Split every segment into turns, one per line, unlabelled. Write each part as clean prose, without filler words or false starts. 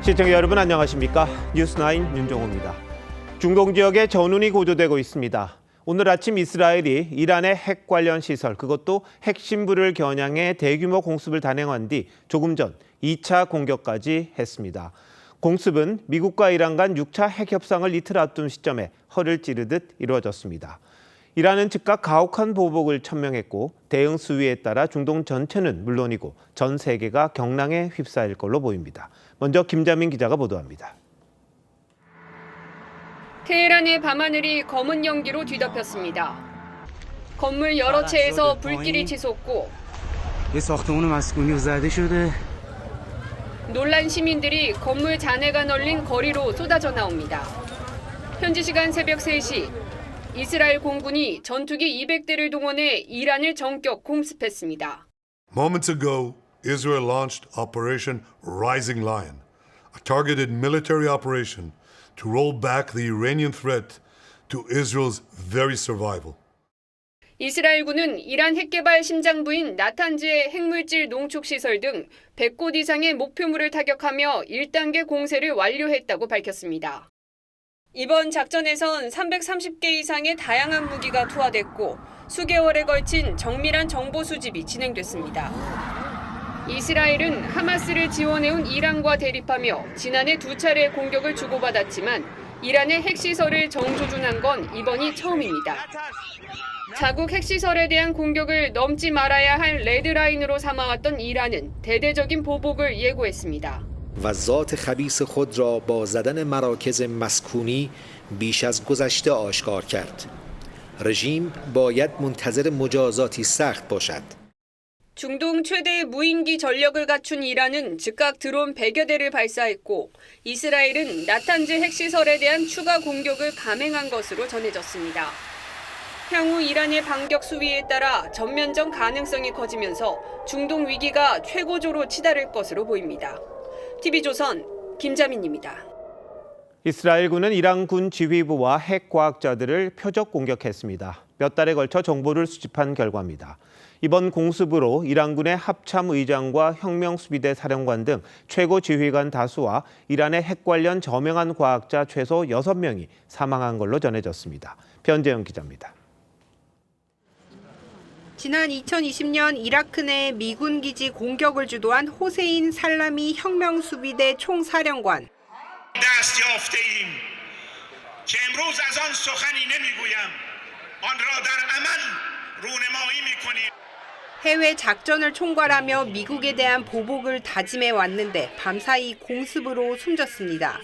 시청자 여러분 안녕하십니까? 뉴스9 윤종호입니다. 중동 지역에 전운이 고조되고 있습니다. 오늘 아침 이스라엘이 이란의 핵 관련 시설, 그것도 핵심부를 겨냥해 대규모 공습을 단행한 뒤 조금 전 2차 공격까지 했습니다. 공습은 미국과 이란 간 6차 핵 협상을 이틀 앞둔 시점에 허를 찌르듯 이루어졌습니다. 이란은 즉각 가혹한 보복을 천명했고 대응 수위에 따라 중동 전체는 물론이고 전 세계가 경랑에 휩싸일 걸로 보입니다. 먼저 김자민 기자가 보도합니다.
테헤란의 밤하늘이 검은 연기로 뒤덮였습니다. 건물 여러 채에서 불길이 치솟고 놀란 시민들이 건물 잔해가 널린 거리로 쏟아져 나옵니다. 현지 시간 새벽 3시, 이스라엘 공군이 전투기 200대를 동원해 이란을 전격 공습했습니다.
Moments ago, Israel launched Operation Rising Lion, a targeted military operation to roll back the Iranian threat to Israel's very survival.
이스라엘군은 이란 핵개발 심장부인 나탄즈의 핵물질 농축시설 등 100곳 이상의 목표물을 타격하며 1단계 공세를 완료했다고 밝혔습니다. 이번 작전에선 330개 이상의 다양한 무기가 투하됐고 수개월에 걸친 정밀한 정보 수집이 진행됐습니다. 이스라엘은 하마스를 지원해온 이란과 대립하며 지난해 2차례 공격을 주고받았지만 이란의 핵시설을 정조준한 건 이번이 처음입니다. 자국 핵시설에 대한 공격을 넘지 말아야 할 레드라인으로 삼아왔던 이란은 대대적인 보복을 예고했습니다.
و ذات خبیث خود را با زدن مراکز مسکونی بیش از گذشته آشکار کرد. رژیم باید منتظر مجازاتی سخت باشد.
중동 최대의 무인기 전력을 갖춘 이란은 즉각 드론 100여 대를 발사했고 이스라엘은 나탄즈 핵시설에 대한 추가 공격을 감행한 것으로 전해졌습니다. 향후 이란의 반격 수위에 따라 전면전 가능성이 커지면서 중동 위기가 최고조로 치달을 것으로 보입니다. TV조선 김자민입니다.
이스라엘군은 이란군 지휘부와 핵과학자들을 표적 공격했습니다. 몇 달에 걸쳐 정보를 수집한 결과입니다. 이번 공습으로 이란군의 합참 의장과 혁명수비대 사령관 등 최고 지휘관 다수와 이란의 핵 관련 저명한 과학자 최소 6명이 사망한 걸로 전해졌습니다. 변재영 기자입니다.
지난 2020년 이라크 내 미군 기지 공격을 주도한 호세인 살라미 혁명수비대 총사령관.
دست یافته‌ایم که امروز از آن سخنی نمیگویم آن را در عمل رونمایی می‌کنیم.
해외 작전을 총괄하며 미국에 대한 보복을 다짐해 왔는데 밤사이 공습으로 숨졌습니다.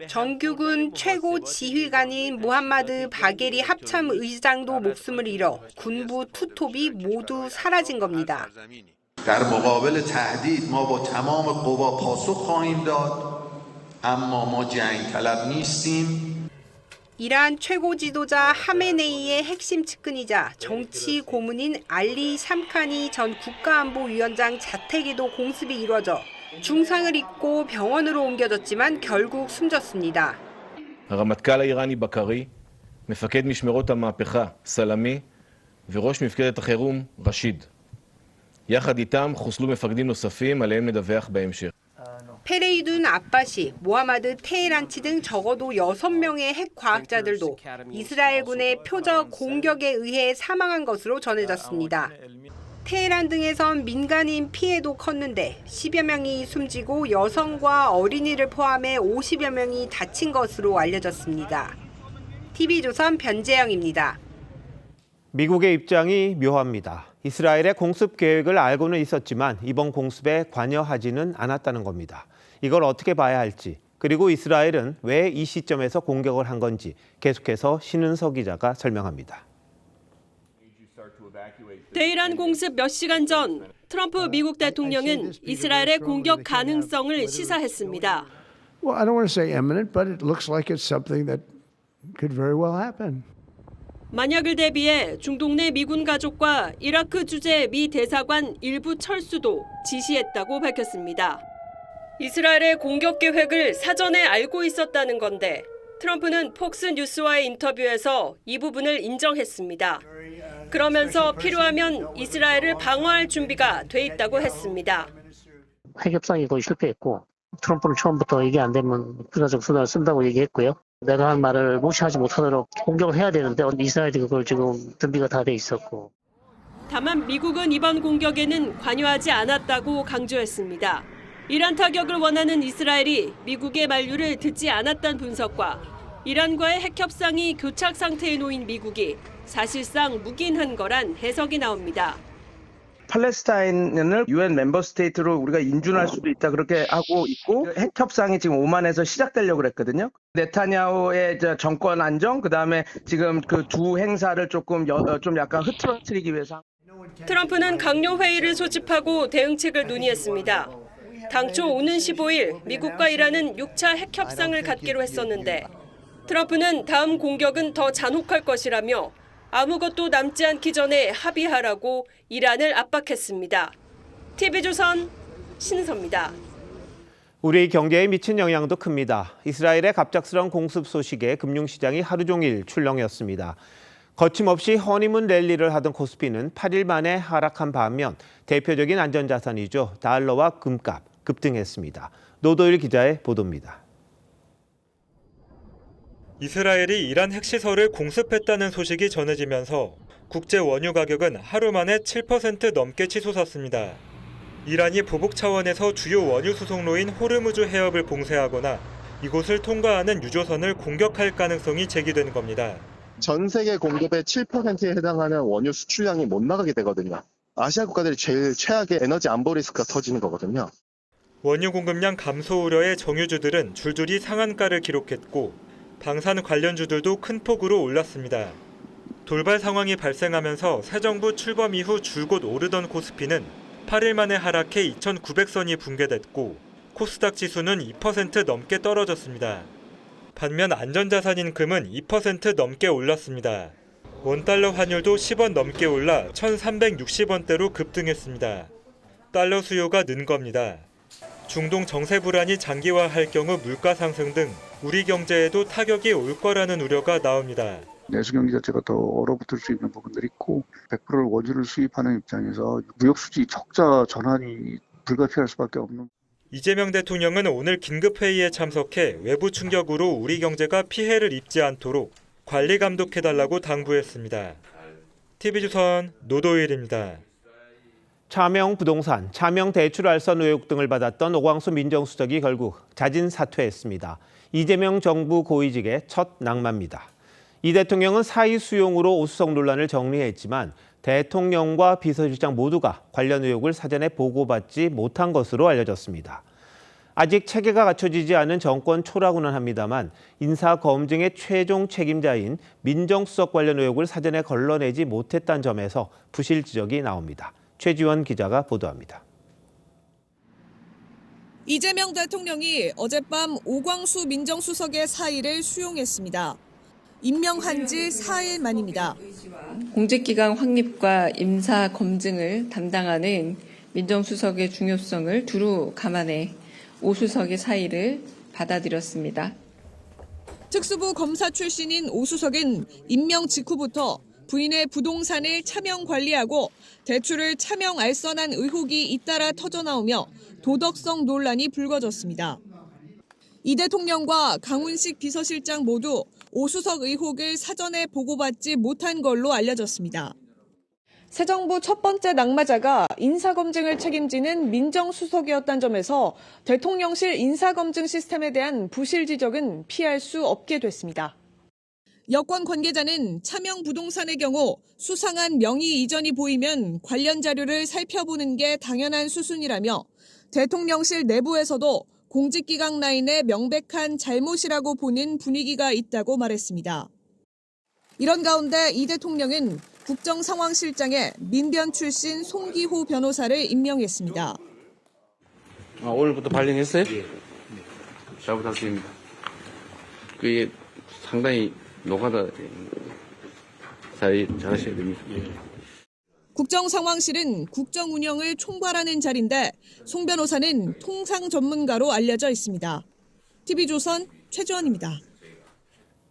정규군 최고 지휘관인 무함마드 바게리 합참 의장도 목숨을 잃어 군부 투톱이 모두 사라진 겁니다.
در مقابل تهدید ما با تمام قوا پاسخ خواهیم داد اما ما جنگ طلب نیستیم.
이란 최고 지도자 하메네이의 핵심 측근이자 정치 고문인 알리 샴카니 전 국가안보위원장 자택에도 공습이 이루어져 중상을 입고 병원으로 옮겨졌지만 결국 숨졌습니다.
הרמטכ"ל האיראני בקרי, מפקד משמרות המהפכה סלמי וראש מפקדת החירום רשיד. יחד איתם חוסלו מפקדים נוספים עליהם נדווח בהמשך.
페레이둔 아바시, 모하마드 테헤란치 등 적어도 6명의 핵 과학자들도 이스라엘군의 표적 공격에 의해 사망한 것으로 전해졌습니다. 테헤란 등에선 민간인 피해도 컸는데 10여 명이 숨지고 여성과 어린이를 포함해 50여 명이 다친 것으로 알려졌습니다. TV조선 변재영입니다.
미국의 입장이 묘합니다. 이스라엘의 공습 계획을 알고는 있었지만 이번 공습에 관여하지는 않았다는 겁니다. 이걸 어떻게 봐야 할지, 그리고 이스라엘은 왜 이 시점에서 공격을 한 건지 계속해서 신은석 기자가 설명합니다.
테헤란 공습 몇 시간 전 트럼프 미국 대통령은 이스라엘의 공격 가능성을 시사했습니다.
Well, I don't want to say imminent, but it looks like it's something that could very well happen.
만약을 대비해 중동 내 미군 가족과 이라크 주재 미 대사관 일부 철수도 지시했다고 밝혔습니다. 이스라엘의 공격 계획을 사전에 알고 있었다는 건데 트럼프는 폭스뉴스와의 인터뷰에서 이 부분을 인정했습니다. 그러면서 필요하면 이스라엘을 방어할 준비가 돼 있다고 했습니다.
핵 협상이 거의 실패했고 트럼프는 처음부터 이게 안 되면 군사적 수단을 쓴다고 얘기했고요. 내가 한 말을 무시하지 못하도록 공격을 해야 되는데 이스라엘이 그걸 지금 준비가 다 돼 있었고.
다만 미국은 이번 공격에는 관여하지 않았다고 강조했습니다. 이란 타격을 원하는 이스라엘이 미국의 만류를 듣지 않았다는 분석과 이란과의 핵 협상이 교착 상태에 놓인 미국이 사실상 묵인한 거란 해석이 나옵니다.
팔레스타인을 UN 멤버 스테이트로 우리가 인준할 수도 있다 그렇게 하고 있고 핵 협상이 지금 오만에서 시작되려고 그랬거든요. 네타냐후의 정권 안정 그다음에 지금 그 두 행사를 좀 약간 흐트러뜨리기 위해서
트럼프는 강요 회의를 소집하고 대응책을 논의했습니다. 당초 오는 15일 미국과 이란은 6차 핵 협상을 갖기로 했었는데 트럼프는 다음 공격은 더 잔혹할 것이라며 아무것도 남지 않기 전에 합의하라고 이란을 압박했습니다. TV조선 신은서입니다.
우리 경제에 미친 영향도 큽니다. 이스라엘의 갑작스러운 공습 소식에 금융시장이 하루 종일 출렁였습니다. 거침없이 허니문 랠리를 하던 코스피는 8일 만에 하락한 반면 대표적인 안전자산이죠. 달러와 금값 급등했습니다. 노도일 기자의 보도입니다.
이스라엘이 이란 핵시설을 공습했다는 소식이 전해지면서 국제 원유 가격은 하루 만에 7% 넘게 치솟았습니다. 이란이 보복 차원에서 주요 원유 수송로인 호르무즈 해협을 봉쇄하거나 이곳을 통과하는 유조선을 공격할 가능성이 제기되는 겁니다.
전 세계 공급의 7%에 해당하는 원유 수출량이 못 나가게 되거든요. 아시아 국가들이 제일 최악의 에너지 안보 리스크가 터지는 거거든요.
원유 공급량 감소 우려에 정유주들은 줄줄이 상한가를 기록했고 방산 관련주들도 큰 폭으로 올랐습니다. 돌발 상황이 발생하면서 새 정부 출범 이후 줄곧 오르던 코스피는 8일 만에 하락해 2,900선이 붕괴됐고 코스닥 지수는 2% 넘게 떨어졌습니다. 반면 안전자산인 금은 2% 넘게 올랐습니다. 원달러 환율도 10원 넘게 올라 1,360원대로 급등했습니다. 달러 수요가 는 겁니다. 중동 정세 불안이 장기화할 경우 물가 상승 등 우리 경제에도 타격이 올 거라는 우려가 나옵니다.
내수 경기 자체가 더 얼어붙을 수 있는 부분들이 있고 100%를 원유를 수입하는 입장에서 무역 수지 적자 전환이 불가피할 수밖에 없는.
이재명 대통령은 오늘 긴급 회의에 참석해 외부 충격으로 우리 경제가 피해를 입지 않도록 관리 감독해달라고 당부했습니다. TV조선 노도일입니다.
차명 부동산, 차명 대출 알선 의혹 등을 받았던 오광수 민정수석이 결국 자진 사퇴했습니다. 이재명 정부 고위직의 첫 낙마입니다. 이 대통령은 사의 수용으로 오수석 논란을 정리했지만 대통령과 비서실장 모두가 관련 의혹을 사전에 보고받지 못한 것으로 알려졌습니다. 아직 체계가 갖춰지지 않은 정권 초라고는 합니다만 인사검증의 최종 책임자인 민정수석 관련 의혹을 사전에 걸러내지 못했다는 점에서 부실 지적이 나옵니다. 최지원 기자가 보도합니다.
이재명 대통령이 어젯밤 오광수 민정수석의 사의를 수용했습니다. 임명한 지 4일 만입니다.
공직기강 확립과 임사 검증을 담당하는 민정수석의 중요성을 두루 감안해 오 수석의 사의를 받아들였습니다.
특수부 검사 출신인 오 수석은 임명 직후부터 부인의 부동산을 차명 관리하고 대출을 차명 알선한 의혹이 잇따라 터져나오며 도덕성 논란이 불거졌습니다. 이 대통령과 강훈식 비서실장 모두 오 수석 의혹을 사전에 보고받지 못한 걸로 알려졌습니다. 새 정부 첫 번째 낙마자가 인사검증을 책임지는 민정수석이었다는 점에서 대통령실 인사검증 시스템에 대한 부실 지적은 피할 수 없게 됐습니다. 여권 관계자는 차명 부동산의 경우 수상한 명의 이전이 보이면 관련 자료를 살펴보는 게 당연한 수순이라며 대통령실 내부에서도 공직기강 라인의 명백한 잘못이라고 보는 분위기가 있다고 말했습니다. 이런 가운데 이 대통령은 국정상황실장에 민변 출신 송기호 변호사를 임명했습니다.
오늘부터 발령했어요? 네. 잘 부탁드립니다. 그게 상당히 노가다 잘하셔야 됩니다.
국정상황실은 국정 운영을 총괄하는 자리인데 송 변호사는 통상 전문가로 알려져 있습니다. TV조선 최지원입니다.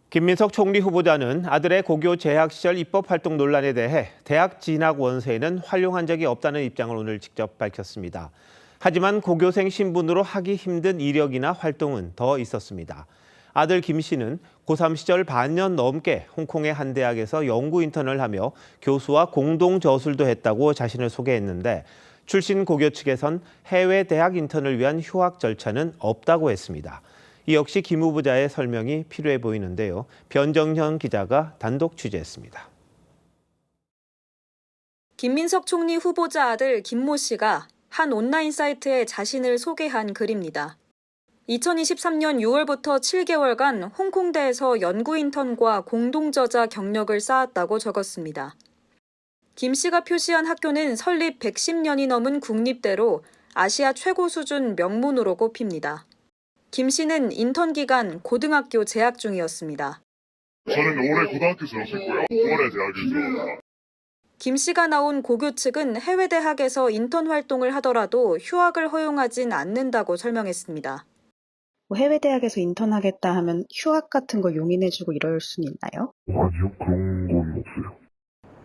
김민석 총리 후보자는 아들의 고교 재학 시절 입법 활동 논란에 대해 대학 진학 원서에는 활용한 적이 없다는 입장을 오늘 직접 밝혔습니다. 하지만 고교생 신분으로 하기 힘든 이력이나 활동은 더 있었습니다. 아들 김 씨는 고3 시절 반년 넘게 홍콩의 한 대학에서 연구 인턴을 하며 교수와 공동 저술도 했다고 자신을 소개했는데 출신 고교 측에선 해외 대학 인턴을 위한 휴학 절차는 없다고 했습니다. 이 역시 김 후보자의 설명이 필요해 보이는데요. 변정현 기자가 단독 취재했습니다.
김민석 총리 후보자 아들 김모 씨가 한 온라인 사이트에 자신을 소개한 글입니다. 2023년 6월부터 7개월간 홍콩대에서 연구 인턴과 공동 저자 경력을 쌓았다고 적었습니다. 김 씨가 표시한 학교는 설립 110년이 넘은 국립대로 아시아 최고 수준 명문으로 꼽힙니다. 김 씨는 인턴 기간 고등학교 재학 중이었습니다.
저는 올해 고등학교 졸업했고요. 9월에 대학에 들어갑니다.
김 씨가 나온 고교 측은 해외 대학에서 인턴 활동을 하더라도 휴학을 허용하진 않는다고 설명했습니다.
해외 대학에서 인턴하겠다 하면 휴학 같은 거 용인해주고 이럴 수는 있나요?
아니요, 그런 건 없어요.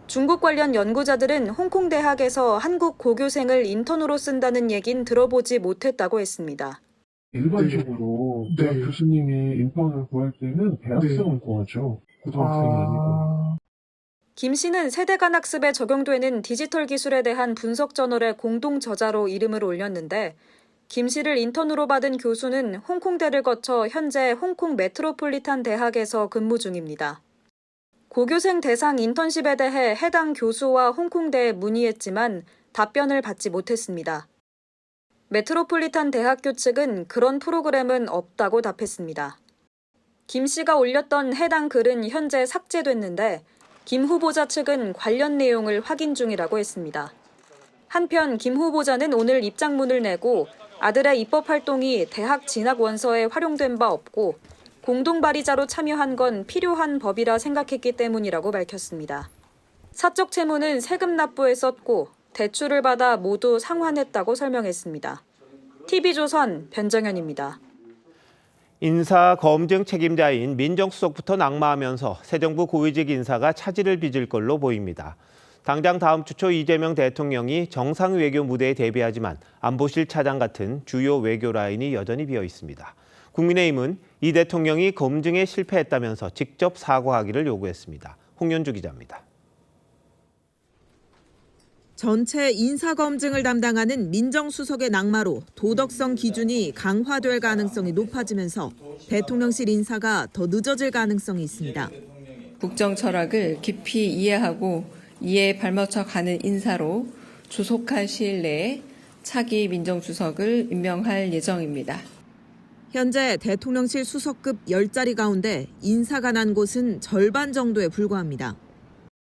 중국 관련 연구자들은 홍콩 대학에서 한국 고교생을 인턴으로 쓴다는 얘긴 들어보지 못했다고 했습니다.
일반적으로 대학 교수님이 인턴을 구할 때는 대학생을 구하죠. 고등학생이 아니고.
김 씨는 세대 간 학습에 적용되는 디지털 기술에 대한 분석 저널의 공동 저자로 이름을 올렸는데 김 씨를 인턴으로 받은 교수는 홍콩대를 거쳐 현재 홍콩 메트로폴리탄 대학에서 근무 중입니다. 고교생 대상 인턴십에 대해 해당 교수와 홍콩대에 문의했지만 답변을 받지 못했습니다. 메트로폴리탄 대학교 측은 그런 프로그램은 없다고 답했습니다. 김 씨가 올렸던 해당 글은 현재 삭제됐는데 김 후보자 측은 관련 내용을 확인 중이라고 했습니다. 한편 김 후보자는 오늘 입장문을 내고 아들의 입법 활동이 대학 진학 원서에 활용된 바 없고 공동 발의자로 참여한 건 필요한 법이라 생각했기 때문이라고 밝혔습니다. 사적 채무는 세금 납부에 썼고 대출을 받아 모두 상환했다고 설명했습니다. TV조선 변정현입니다.
인사 검증 책임자인 민정수석부터 낙마하면서 새 정부 고위직 인사가 차질을 빚을 걸로 보입니다. 당장 다음 주 초 이재명 대통령이 정상외교 무대에 데뷔하지만 안보실 차장 같은 주요 외교 라인이 여전히 비어 있습니다. 국민의힘은 이 대통령이 검증에 실패했다면서 직접 사과하기를 요구했습니다. 홍윤주 기자입니다.
전체 인사검증을 담당하는 민정수석의 낙마로 도덕성 기준이 강화될 가능성이 높아지면서 대통령실 인사가 더 늦어질 가능성이 있습니다.
국정 철학을 깊이 이해하고 이에 발맞춰 가는 인사로 조속한 시일 내에 차기 민정수석을 임명할 예정입니다.
현재 대통령실 수석급 10자리 가운데 인사가 난 곳은 절반 정도에 불과합니다.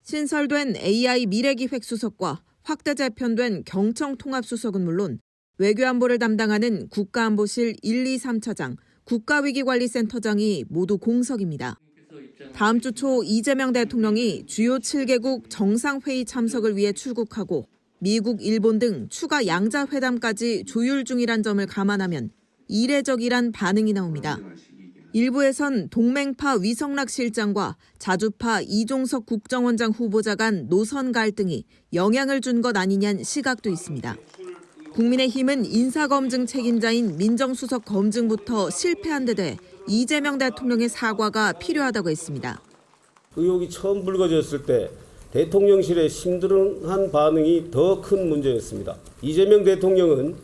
신설된 AI 미래기획수석과 확대 재편된 경청통합수석은 물론 외교안보를 담당하는 국가안보실 1, 2, 3차장, 국가위기관리센터장이 모두 공석입니다. 다음 주 초 이재명 대통령이 주요 7개국 정상회의 참석을 위해 출국하고 미국, 일본 등 추가 양자회담까지 조율 중이란 점을 감안하면 이례적이란 반응이 나옵니다. 일부에선 동맹파 위성락 실장과 자주파 이종석 국정원장 후보자 간 노선 갈등이 영향을 준 것 아니냐는 시각도 있습니다. 국민의힘은 인사검증 책임자인 민정수석 검증부터 실패한 데 대해 이재명 대통령의 사과가 필요하다고 했습니다.
의혹이 처음 불거졌을 때 대통령실의 심드렁한 반응이 더 큰 문제였습니다. 이재명 대통령은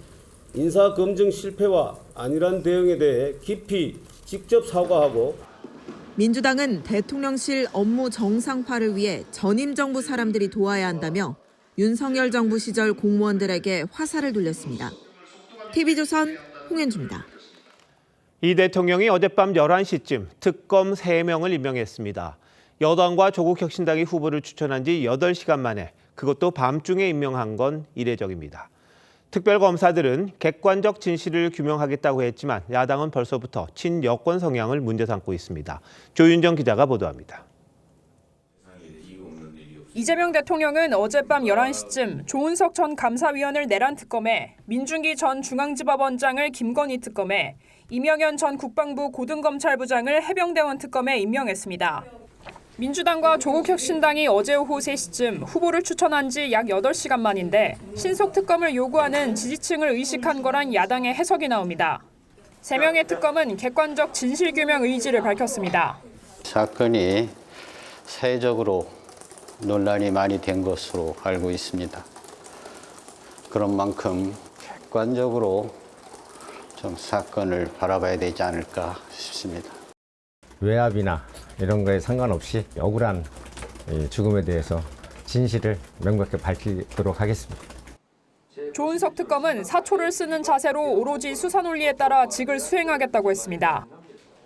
인사검증 실패와 안일한 대응에 대해 깊이 직접 사과하고
민주당은 대통령실 업무 정상화를 위해 전임 정부 사람들이 도와야 한다며 윤석열 정부 시절 공무원들에게 화살을 돌렸습니다. TV조선 홍현주입니다.
이 대통령이 어젯밤 11시쯤 특검 3명을 임명했습니다. 여당과 조국혁신당이 후보를 추천한 지 8시간 만에 그것도 밤중에 임명한 건 이례적입니다. 특별검사들은 객관적 진실을 규명하겠다고 했지만 야당은 벌써부터 친여권 성향을 문제 삼고 있습니다. 조윤정 기자가 보도합니다.
이재명 대통령은 어젯밤 11시쯤 조은석 전 감사위원을 내란 특검에 민중기 전 중앙지법원장을 김건희 특검에 이명현 전 국방부 고등검찰부장을 해병대원 특검에 임명했습니다. 민주당과 조국혁신당이 어제 오후 3시쯤 후보를 추천한 지 약 8시간 만인데 신속 특검을 요구하는 지지층을 의식한 거란 야당의 해석이 나옵니다. 3명의 특검은 객관적 진실규명 의지를 밝혔습니다.
사건이 사회적으로 논란이 많이 된 것으로 알고 있습니다. 그런 만큼 객관적으로 좀 사건을 바라봐야 되지 않을까 싶습니다.
외압이나 이런 거에 상관없이 억울한 죽음에 대해서 진실을 명백히 밝히도록 하겠습니다.
조은석 특검은 사초를 쓰는 자세로 오로지 수사 논리에 따라 직을 수행하겠다고 했습니다.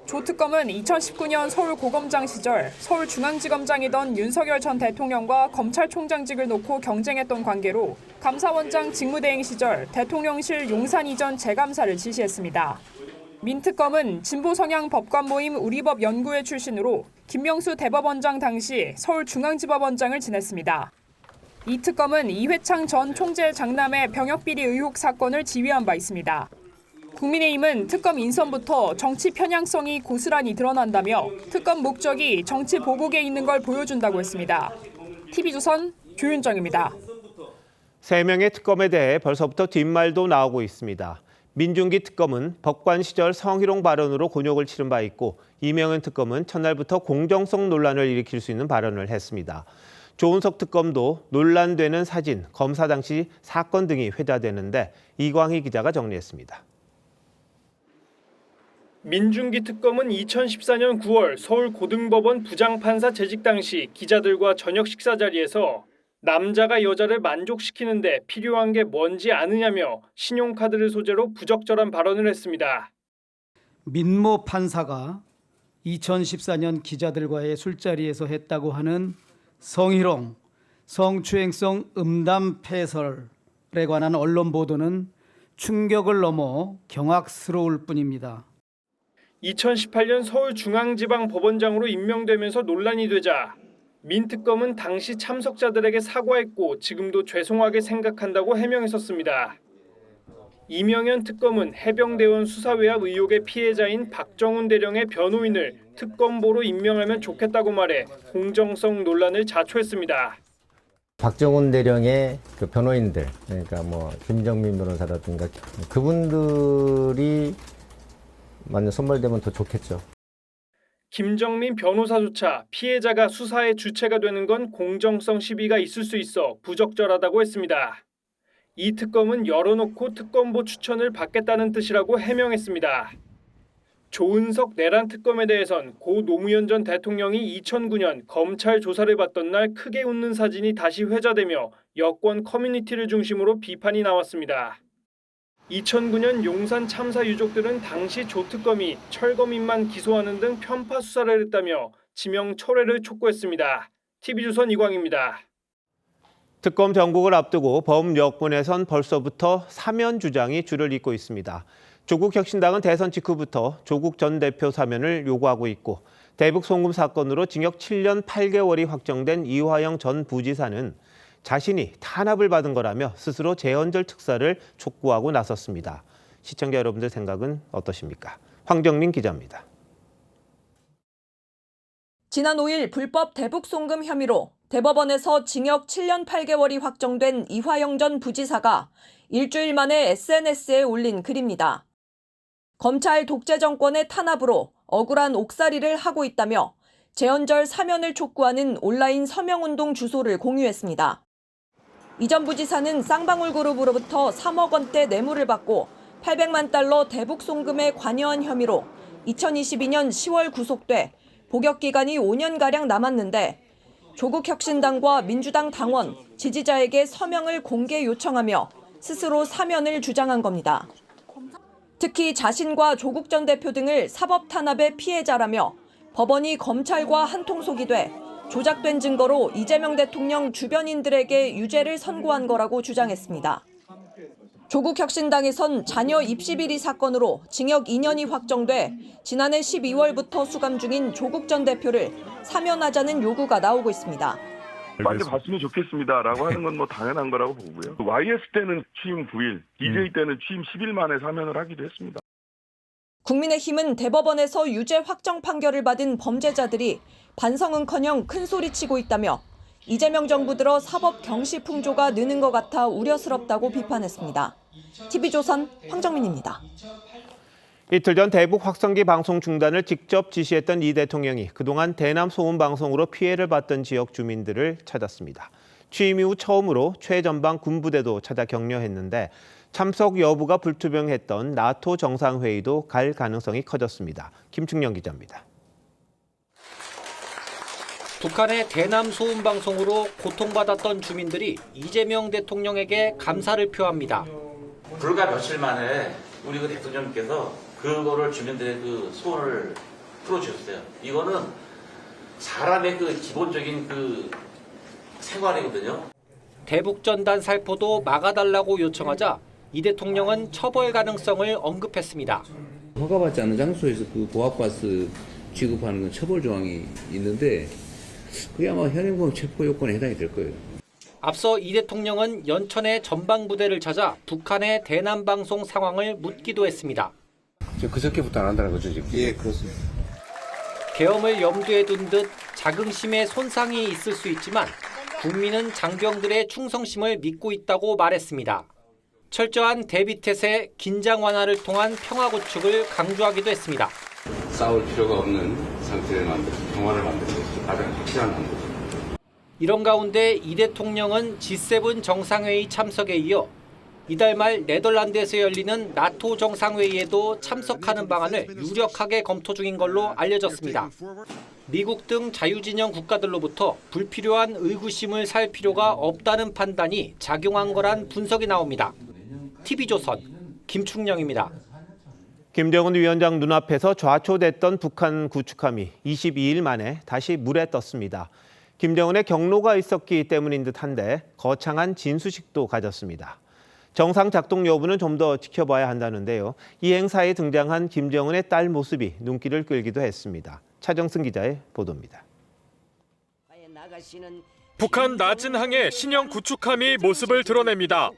조 특검은 2019년 서울고검장 시절 서울중앙지검장이던 윤석열 전 대통령과 검찰총장직을 놓고 경쟁했던 관계로 감사원장 직무대행 시절 대통령실 용산 이전 재감사를 지시했습니다. 민 특검은 진보 성향 법관 모임 우리법 연구회 출신으로 김명수 대법원장 당시 서울중앙지법원장을 지냈습니다. 이 특검은 이회창 전 총재 장남의 병역비리 의혹 사건을 지휘한 바 있습니다. 국민의힘은 특검 인선부터 정치 편향성이 고스란히 드러난다며 특검 목적이 정치 보복에 있는 걸 보여준다고 했습니다. TV조선 조윤정입니다.
3명의 특검에 대해 벌써부터 뒷말도 나오고 있습니다. 민중기 특검은 법관 시절 성희롱 발언으로 곤욕을 치른 바 있고 이명현 특검은 첫날부터 공정성 논란을 일으킬 수 있는 발언을 했습니다. 조은석 특검도 논란되는 사진, 검사 당시 사건 등이 회자되는데 이광희 기자가 정리했습니다.
민중기 특검은 2014년 9월 서울고등법원 부장판사 재직 당시 기자들과 저녁 식사 자리에서 남자가 여자를 만족시키는데 필요한 게 뭔지 아느냐며 신용카드를 소재로 부적절한 발언을 했습니다.
민모 판사가 2014년 기자들과의 술자리에서 했다고 하는 성희롱, 성추행성 음담 패설에 관한 언론 보도는 충격을 넘어 경악스러울 뿐입니다.
2018년 서울중앙지방법원장으로 임명되면서 논란이 되자 민 특검은 당시 참석자들에게 사과했고 지금도 죄송하게 생각한다고 해명했었습니다. 이명현 특검은 해병대원 수사외압 의혹의 피해자인 박정훈 대령의 변호인을 특검보로 임명하면 좋겠다고 말해 공정성 논란을 자초했습니다.
박정훈 대령의 그 변호인들, 그러니까 김정민 변호사라든가 그분들이 만약 선발되면 더 좋겠죠.
김정민 변호사조차 피해자가 수사의 주체가 되는 건 공정성 시비가 있을 수 있어 부적절하다고 했습니다. 이 특검은 열어놓고 특검보 추천을 받겠다는 뜻이라고 해명했습니다. 조은석 내란 특검에 대해선 고 노무현 전 대통령이 2009년 검찰 조사를 받던 날 크게 웃는 사진이 다시 회자되며 여권 커뮤니티를 중심으로 비판이 나왔습니다. 2009년 용산 참사 유족들은 당시 조 특검이 철거민만 기소하는 등 편파 수사를 했다며 지명 철회를 촉구했습니다. TV조선 이광입니다.
특검 전국을 앞두고 범여권에선 벌써부터 사면 주장이 줄을 잇고 있습니다. 조국혁신당은 대선 직후부터 조국 전 대표 사면을 요구하고 있고 대북 송금 사건으로 징역 7년 8개월이 확정된 이화영 전 부지사는 자신이 탄압을 받은 거라며 스스로 재헌절 특사를 촉구하고 나섰습니다. 시청자 여러분들 생각은 어떠십니까? 황정민 기자입니다.
지난 5일 불법 대북 송금 혐의로 대법원에서 징역 7년 8개월이 확정된 이화영 전 부지사가 일주일 만에 SNS에 올린 글입니다. 검찰 독재 정권의 탄압으로 억울한 옥살이를 하고 있다며 재헌절 사면을 촉구하는 온라인 서명운동 주소를 공유했습니다. 이 전 부지사는 쌍방울 그룹으로부터 3억 원대 뇌물을 받고 800만 달러 대북 송금에 관여한 혐의로 2022년 10월 구속돼 복역 기간이 5년가량 남았는데 조국 혁신당과 민주당 당원, 지지자에게 서명을 공개 요청하며 스스로 사면을 주장한 겁니다. 특히 자신과 조국 전 대표 등을 사법 탄압의 피해자라며 법원이 검찰과 한통속이 돼 조작된 증거로 이재명 대통령 주변인들에게 유죄를 선고한 거라고 주장했습니다. 조국 혁신당에선 자녀 입시 비리 사건으로 징역 2년이 확정돼 지난해 12월부터 수감 중인 조국 전 대표를 사면하자는 요구가 나오고 있습니다.
빨리 봤으면 좋겠습니다라고 하는 건 당연한 거라고 보고요. YS 때는 취임 9일, DJ 때는 취임 10일 만에 사면을 하기도 했습니다.
국민의힘은 대법원에서 유죄 확정 판결을 받은 범죄자들이
반성은커녕 큰소리치고 있다며 이재명 정부 들어 사법 경시 풍조가 느는 것 같아 우려스럽다고 비판했습니다. TV조선 황정민입니다.
이틀 전 대북 확성기 방송 중단을 직접 지시했던 이 대통령이 그동안 대남 소음 방송으로 피해를 봤던 지역 주민들을 찾았습니다. 취임 이후 처음으로 최전방 군부대도 찾아 격려했는데 참석 여부가 불투명했던 나토 정상회의도 갈 가능성이 커졌습니다. 김충영 기자입니다.
북한의 대남 소음 방송으로 고통받았던 주민들이 이재명 대통령에게 감사를 표합니다.
불과 며칠 만에 우리 그 대통령께서 그거를 주민들의 그 소원을 풀어주셨어요. 이거는 사람의 그 기본적인 그 생활이거든요.
대북전단 살포도 막아달라고 요청하자 이 대통령은 처벌 가능성을 언급했습니다.
허가받지 않은 장소에서 그 고압가스 취급하는 건 처벌 조항이 있는데 그게 아마 현행범 체포 요건에 해당이 될 거예요.
앞서 이 대통령은 연천의 전방부대를 찾아 북한의 대남 방송 상황을 묻기도 했습니다.
그저께부터 안 한다는 거죠, 지금? 예, 그렇습니다.
계엄을 염두에 둔 듯 자긍심에 손상이 있을 수 있지만 국민은 장병들의 충성심을 믿고 있다고 말했습니다. 철저한 대비태세, 긴장 완화를 통한 평화 구축을 강조하기도 했습니다.
싸울 필요가 없는 상태를 만들고 평화를 만드는 것이 가장 확실한 방법입니다.
이런 가운데 이 대통령은 G7 정상회의 참석에 이어 이달 말 네덜란드에서 열리는 나토 정상회의에도 참석하는 방안을 유력하게 검토 중인 걸로 알려졌습니다. 미국 등 자유진영 국가들로부터 불필요한 의구심을 살 필요가 없다는 판단이 작용한 거란 분석이 나옵니다. TV조선 김충영입니다.
김정은 위원장 눈앞에서 좌초됐던 북한 구축함이 22일 만에 다시 물에 떴습니다. 김정은의 경로가 있었기 때문인 듯한데 거창한 진수식도 가졌습니다. 정상 작동 여부는 좀 더 지켜봐야 한다는데요. 이 행사에 등장한 김정은의 딸 모습이 눈길을 끌기도 했습니다. 차정승 기자의 보도입니다.
북한 낮은 항의 신형 구축함이 모습을 드러냅니다.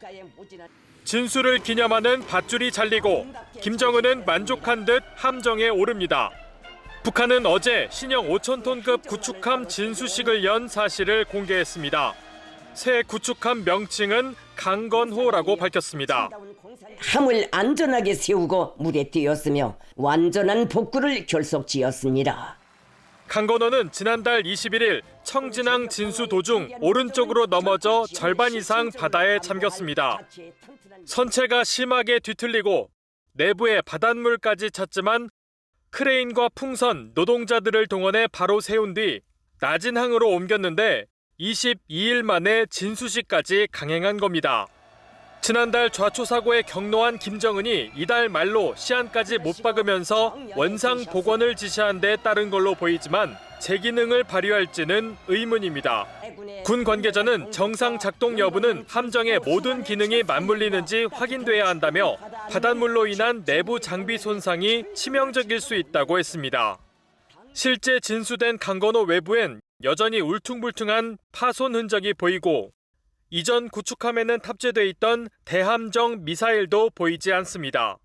진수를 기념하는 밧줄이 잘리고 김정은은 만족한 듯 함정에 오릅니다. 북한은 어제 신형 5,000톤급 구축함 진수식을 연 사실을 공개했습니다. 새 구축함 명칭은 강건호라고 밝혔습니다.
함을 안전하게 세우고 물에 띄었으며 완전한 복구를 결속지었습니다.
강건호는 지난달 21일 청진항 진수 도중 오른쪽으로 넘어져 절반 이상 바다에 잠겼습니다. 선체가 심하게 뒤틀리고 내부에 바닷물까지 찼지만 크레인과 풍선, 노동자들을 동원해 바로 세운 뒤 낮은 항으로 옮겼는데 22일 만에 진수식까지 강행한 겁니다. 지난달 좌초 사고에 경로한 김정은이 이달 말로 시한까지 못 박으면서 원상 복원을 지시한 데 따른 걸로 보이지만 제기능을 발휘할지는 의문입니다. 군 관계자는 정상 작동 여부는 함정의 모든 기능이 맞물리는지 확인돼야 한다며 바닷물로 인한 내부 장비 손상이 치명적일 수 있다고 했습니다. 실제 진수된 강건호 외부엔 여전히 울퉁불퉁한 파손 흔적이 보이고 이전 구축함에는 탑재돼 있던 대함정 미사일도 보이지 않습니다.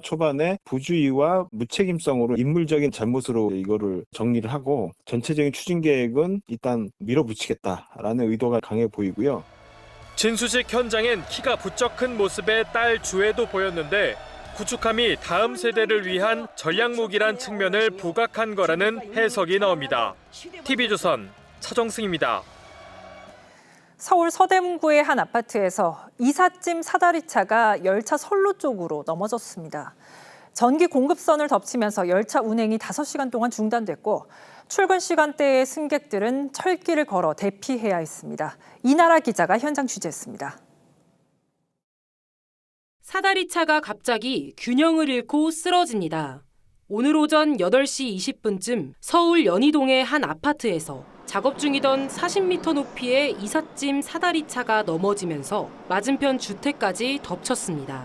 초반에 부주의와 무책임성으로 인물적인 잘못으로 이거를 정리를 하고 전체적인 추진 계획은 일단 밀어붙이겠다라는 의도가 강해 보이고요.
진수식 현장엔 키가 부쩍 큰 모습의 딸 주애도 보였는데 구축함이 다음 세대를 위한 전략무기란 측면을 부각한 거라는 해석이 나옵니다. TV조선 차정승입니다.
서울 서대문구의 한 아파트에서 이삿짐 사다리차가 열차 선로 쪽으로 넘어졌습니다. 전기 공급선을 덮치면서 열차 운행이 5시간 동안 중단됐고 출근 시간대의 승객들은 철길을 걸어 대피해야 했습니다. 이나라 기자가 현장 취재했습니다.
사다리차가 갑자기 균형을 잃고 쓰러집니다. 오늘 오전 8시 20분쯤 서울 연희동의 한 아파트에서 작업 중이던 40m 높이의 이삿짐 사다리차가 넘어지면서 맞은편 주택까지 덮쳤습니다.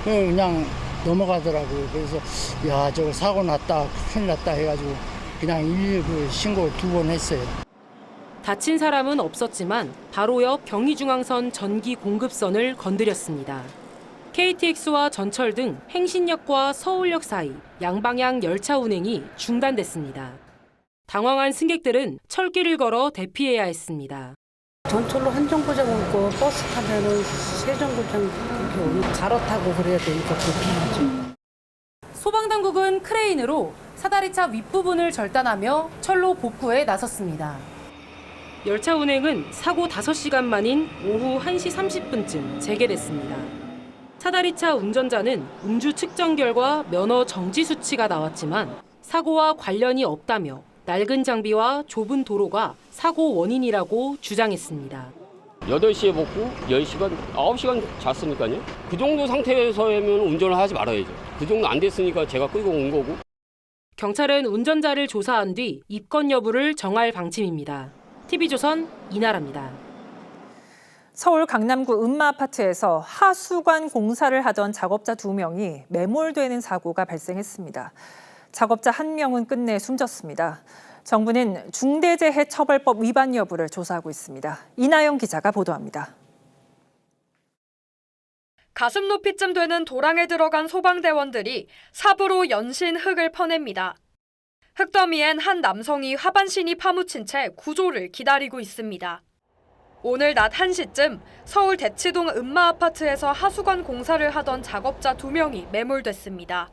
그냥 넘어가더라고요. 그래서 야, 저거 사고 났다, 큰일 났다 해가지고 그냥 119 신고를 2번 했어요.
다친 사람은 없었지만 바로 옆 경의중앙선 전기 공급선을 건드렸습니다. KTX와 전철 등 행신역과 서울역 사이 양방향 열차 운행이 중단됐습니다.
당황한 승객들은 철길을 걸어 대피해야 했습니다.
전철로 한정거장 오고 버스 타면은 세정거장 이렇게 오면 갈아타고 그래야 되니까 불편하죠.
소방당국은 크레인으로 사다리차 윗부분을 절단하며 철로 복구에 나섰습니다. 열차 운행은 사고 5시간 만인 오후 1시 30분쯤 재개됐습니다. 사다리차 운전자는 음주 측정 결과 면허 정지 수치가 나왔지만 사고와 관련이 없다며 낡은 장비와 좁은 도로가 사고 원인이라고 주장했습니다.
8시에 먹고 10시간, 9시간 잤으니까요. 그 정도 상태에서면 운전을 하지 말아야죠. 그 정도 안 됐으니까 제가 끌고 온 거고.
경찰은 운전자를 조사한 뒤 입건 여부를 정할 방침입니다. TV조선 이나라입니다.
서울 강남구 음마아파트에서 하수관 공사를 하던 작업자 2명이 매몰되는 사고가 발생했습니다. 작업자 1명은 끝내 숨졌습니다. 정부는 중대재해처벌법 위반 여부를 조사하고 있습니다. 이나영 기자가 보도합니다.
가슴 높이쯤 되는 도랑에 들어간 소방대원들이 삽으로 연신 흙을 퍼냅니다. 흙더미엔 한 남성이 하반신이 파묻힌 채 구조를 기다리고 있습니다. 오늘 낮 1시쯤 서울 대치동 음마아파트에서 하수관 공사를 하던 작업자 2명이 매몰됐습니다.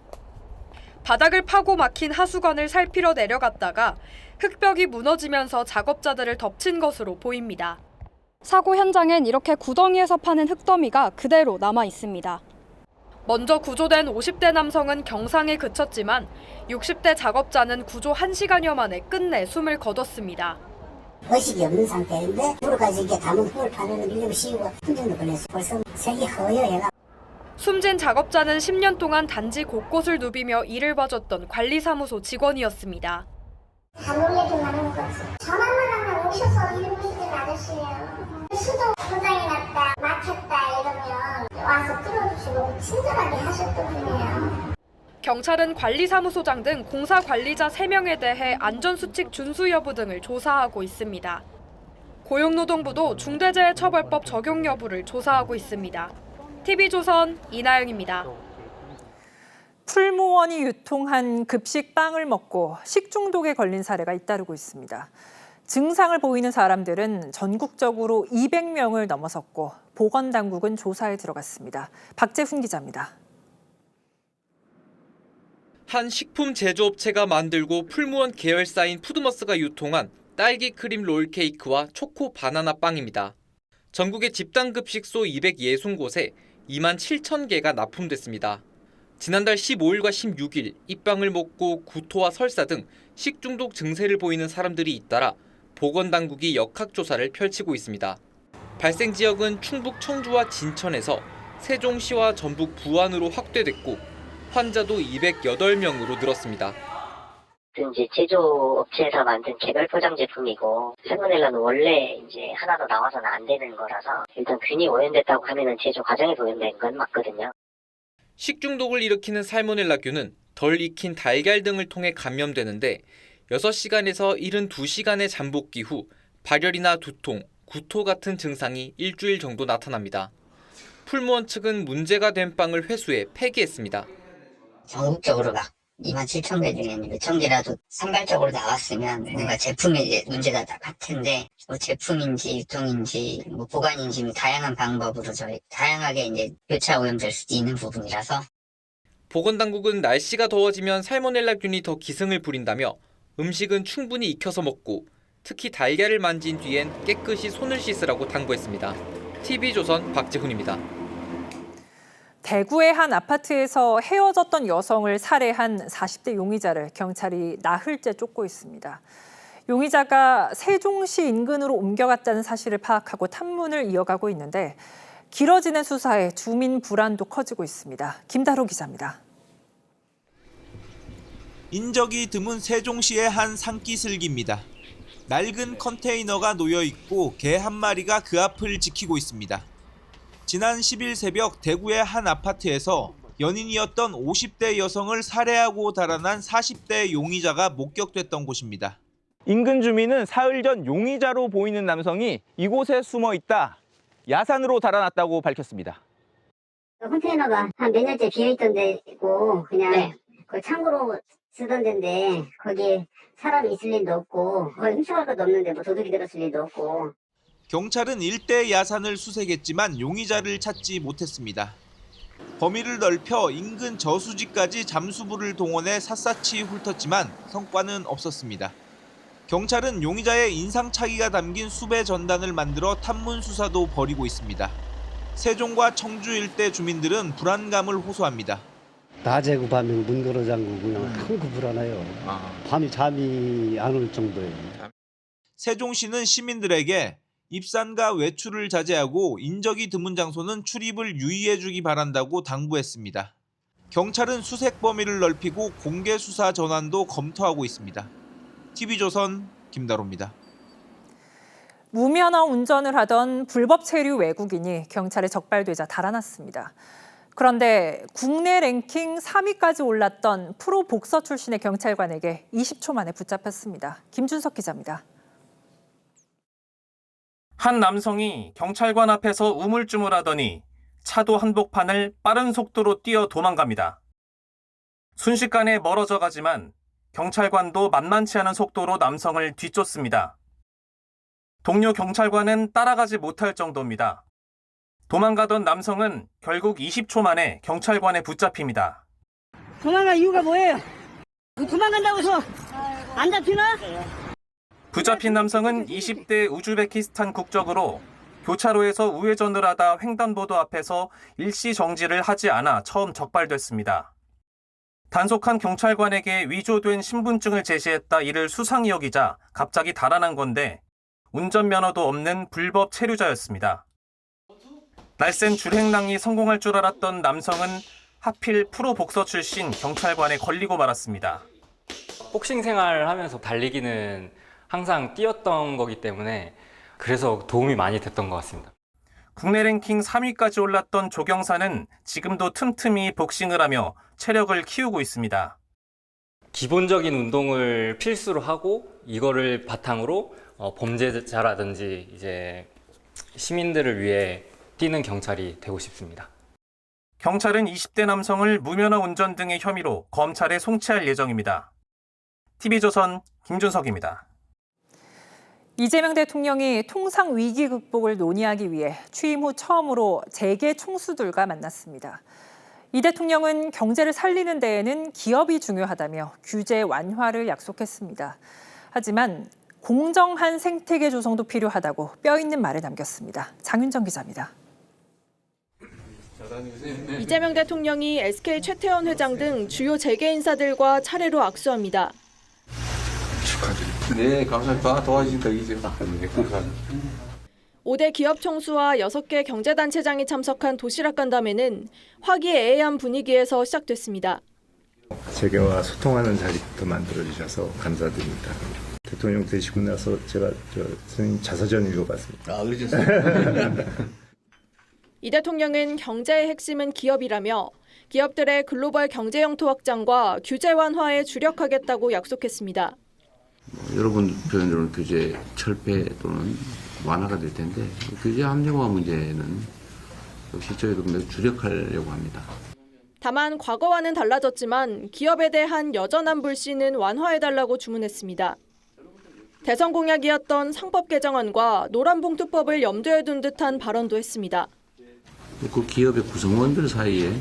바닥을 파고 막힌 하수관을 살피러 내려갔다가 흙벽이 무너지면서 작업자들을 덮친 것으로 보입니다.
사고 현장엔 이렇게 구덩이에서 파는 흙더미가 그대로 남아 있습니다.
먼저 구조된 50대 남성은 경상에 그쳤지만 60대 작업자는 구조 1시간여 만에 끝내 숨을 거뒀습니다.
의식이 없는 상태인데 무릎까지 이렇게 담은 흙을 파면 밀리고 씌우고 흔적도 걸렸어. 벌써 색이 허여 얘가.
숨진 작업자는 10년 동안 단지 곳곳을 누비며 일을 봐줬던 관리사무소 직원이었습니다.
단독에도 많은 것 전화만 하면 오셔서 일 보시던 아저씨예요. 수도 고장이 났다, 막혔다 이러면 와서 뚫어주시고 친절하게 하셨던 분이에요.
경찰은 관리사무소장 등 공사 관리자 3명에 대해 안전수칙 준수 여부 등을 조사하고 있습니다. 고용노동부도 중대재해처벌법 적용 여부를 조사하고 있습니다. TV조선 이나영입니다.
풀무원이 유통한 급식빵을 먹고 식중독에 걸린 사례가 잇따르고 있습니다. 증상을 보이는 사람들은 전국적으로 200명을 넘어섰고 보건당국은 조사에 들어갔습니다. 박재훈 기자입니다.
한 식품 제조업체가 만들고 풀무원 계열사인 푸드머스가 유통한 딸기 크림 롤 케이크와 초코 바나나 빵입니다. 전국의 집단급식소 260곳에 2만 7천 개가 납품됐습니다. 지난달 15일과 16일 이 빵을 먹고 구토와 설사 등 식중독 증세를 보이는 사람들이 잇따라 보건당국이 역학조사를 펼치고 있습니다. 발생 지역은 충북 청주와 진천에서 세종시와 전북 부안으로 확대됐고 환자도 208명으로 늘었습니다.
이제 제조업체에서 만든 개별 포장 제품이고 살모넬라는 원래 이제 하나도 나와서는 안 되는 거라서 일단 괜히 오염됐다고 하면은 제조 과정에서 오염된 건 맞거든요.
식중독을 일으키는 살모넬라균은 덜 익힌 달걀 등을 통해 감염되는데 6시간에서 72시간의 잠복기 후 발열이나 두통, 구토 같은 증상이 일주일 정도 나타납니다. 풀무원 측은 문제가 된 빵을 회수해 폐기했습니다.
전국적으로 막 2만 7천 개 중에 몇 천 개라도 산발적으로 나왔으면 뭔가 제품의 문제가 같은데 뭐 제품인지 유통인지 뭐 보관인지 다양한 방법으로 다양하게 이제 교차 오염될 수도 있는 부분이라서
보건당국은 날씨가 더워지면 살모넬라균이 더 기승을 부린다며 음식은 충분히 익혀서 먹고 특히 달걀을 만진 뒤엔 깨끗이 손을 씻으라고 당부했습니다. TV조선 박재훈입니다.
대구의 한 아파트에서 헤어졌던 여성을 살해한 40대 용의자를 경찰이 나흘째 쫓고 있습니다. 용의자가 세종시 인근으로 옮겨갔다는 사실을 파악하고 탐문을 이어가고 있는데 길어지는 수사에 주민 불안도 커지고 있습니다. 김다로 기자입니다.
인적이 드문 세종시의 한 산기슭입니다. 낡은 컨테이너가 놓여 있고 개 한 마리가 그 앞을 지키고 있습니다. 지난 10일 새벽 대구의 한 아파트에서 연인이었던 50대 여성을 살해하고 달아난 40대 용의자가 목격됐던 곳입니다.
인근 주민은 사흘 전 용의자로 보이는 남성이 이곳에 숨어 있다 야산으로 달아났다고 밝혔습니다.
컨테이너가 한 몇 년째 비어있던 데고 그냥 그 창고로 쓰던 데인데 거기에 사람이 있을 일도 없고 거기 훔쳐갈 것도 없는데 뭐 도둑이 들었을 일도 없고.
경찰은 일대 야산을 수색했지만 용의자를 찾지 못했습니다. 범위를 넓혀 인근 저수지까지 잠수부를 동원해 샅샅이 훑었지만 성과는 없었습니다. 경찰은 용의자의 인상착의가 담긴 수배 전단을 만들어 탐문 수사도 벌이고 있습니다. 세종과 청주 일대 주민들은 불안감을 호소합니다.
낮에 그 밤에 문 걸어 잠그고 그냥 큰 불안해요. 밤이 잠이 안 올 정도예요.
세종시는 시민들에게 입산과 외출을 자제하고 인적이 드문 장소는 출입을 유의해주기 바란다고 당부했습니다. 경찰은 수색 범위를 넓히고 공개 수사 전환도 검토하고 있습니다. TV조선 김다로입니다.
무면허 운전을 하던 불법 체류 외국인이 경찰에 적발되자 달아났습니다. 그런데 국내 랭킹 3위까지 올랐던 프로 복서 출신의 경찰관에게 20초 만에 붙잡혔습니다. 김준석 기자입니다.
한 남성이 경찰관 앞에서 우물쭈물하더니 차도 한복판을 빠른 속도로 뛰어 도망갑니다. 순식간에 멀어져 가지만 경찰관도 만만치 않은 속도로 남성을 뒤쫓습니다. 동료 경찰관은 따라가지 못할 정도입니다. 도망가던 남성은 결국 20초 만에 경찰관에 붙잡힙니다.
도망갈 이유가 뭐예요? 도망간다고 해서 안 잡히나?
붙잡힌 남성은 20대 우즈베키스탄 국적으로 교차로에서 우회전을 하다 횡단보도 앞에서 일시 정지를 하지 않아 처음 적발됐습니다. 단속한 경찰관에게 위조된 신분증을 제시했다 이를 수상히 여기자 갑자기 달아난 건데 운전면허도 없는 불법 체류자였습니다. 날쌘 줄행랑이 성공할 줄 알았던 남성은 하필 프로 복서 출신 경찰관에 걸리고 말았습니다.
복싱 생활을 하면서 달리기는 항상 뛰었던 거기 때문에 그래서 도움이 많이 됐던 것 같습니다.
국내 랭킹 3위까지 올랐던 조경사는 지금도 틈틈이 복싱을 하며 체력을 키우고 있습니다.
기본적인 운동을 필수로 하고 이거를 바탕으로 범죄자라든지 이제 시민들을 위해 뛰는 경찰이 되고 싶습니다.
경찰은 20대 남성을 무면허 운전 등의 혐의로 검찰에 송치할 예정입니다. TV조선 김준석입니다.
이재명 대통령이 통상 위기 극복을 논의하기 위해 취임 후 처음으로 재계 총수들과 만났습니다. 이 대통령은 경제를 살리는 데에는 기업이 중요하다며 규제 완화를 약속했습니다. 하지만 공정한 생태계 조성도 필요하다고 뼈 있는 말을 남겼습니다. 장윤정 기자입니다.
이재명 대통령이 SK 최태원 회장 등 주요 재계 인사들과 차례로 악수합니다.
축하드립니다. 네, 감사합니다. 도와주신 덕이죠. 네, 감사합니다.
5대 기업 총수와 6개 경제단체장이 참석한 도시락 간담회는 화기애애한 분위기에서 시작됐습니다.
재계와 소통하는 자리부터 만들어주셔서 감사드립니다. 대통령 되시고 나서 제가 선생님 자서전 읽어봤습니다. 그러셨어요?
이 대통령은 경제의 핵심은 기업이라며 기업들의 글로벌 경제 영토 확장과 규제 완화에 주력하겠다고 약속했습니다.
여러분 표현으로는 규제 철폐 또는 완화가 될 텐데 규제 합리화 문제는 역시 저희도 매우 주력하려고 합니다.
다만 과거와는 달라졌지만 기업에 대한 여전한 불신은 완화해달라고 주문했습니다. 대선 공약이었던 상법 개정안과 노란봉투법을 염두에 둔 듯한 발언도 했습니다.
그 기업의 구성원들 사이에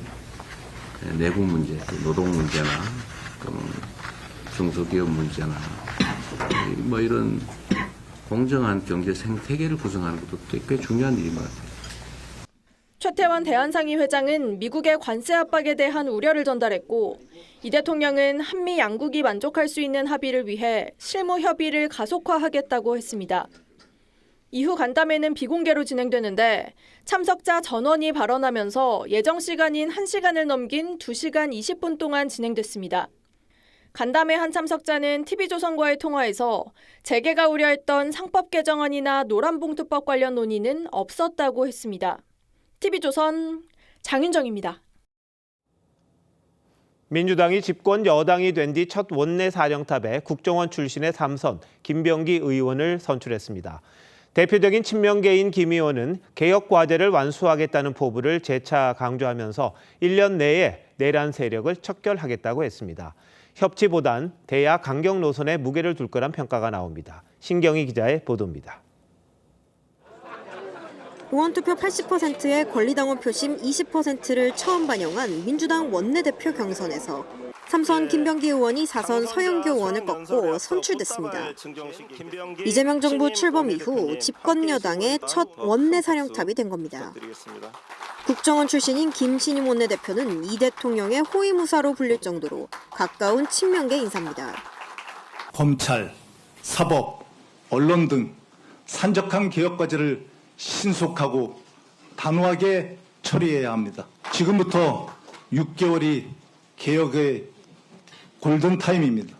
내부 문제, 노동 문제나 중소기업 문제나 뭐 이런 공정한 경제 생태계를 구성하는 것도 꽤 중요한 일인 것 같아요.
최태원 대한상의 회장은 미국의 관세 압박에 대한 우려를 전달했고 이 대통령은 한미 양국이 만족할 수 있는 합의를 위해 실무 협의를 가속화하겠다고 했습니다. 이후 간담회는 비공개로 진행되는데 참석자 전원이 발언하면서 예정 시간인 1시간을 넘긴 2시간 20분 동안 진행됐습니다. 간담회 한 참석자는 TV조선과의 통화에서 재계가 우려했던 상법 개정안이나 노란봉투법 관련 논의는 없었다고 했습니다. TV조선 장윤정입니다.
민주당이 집권 여당이 된 뒤 첫 원내 사령탑에 국정원 출신의 3선 김병기 의원을 선출했습니다. 대표적인 친명계인 김 의원은 개혁 과제를 완수하겠다는 포부를 재차 강조하면서 1년 내에 내란 세력을 척결하겠다고 했습니다. 협치보단 대야 강경 노선에 무게를 둘 거란 평가가 나옵니다. 신경희 기자의 보도입니다.
의원투표 80%의 권리당원 표심 20%를 처음 반영한 민주당 원내대표 경선에서 3선 김병기 의원이 4선 서영교 의원을 꺾고 선출됐습니다. 이재명 정부 출범 이후 집권 여당의 첫 원내 사령탑이 된 겁니다. 국정원 출신인 김신임 원내대표는 이 대통령의 호위무사로 불릴 정도로 가까운 친명계 인사입니다.
검찰, 사법, 언론 등 산적한 개혁 과제를 신속하고 단호하게 처리해야 합니다. 지금부터 6개월이 개혁의 골든타임입니다.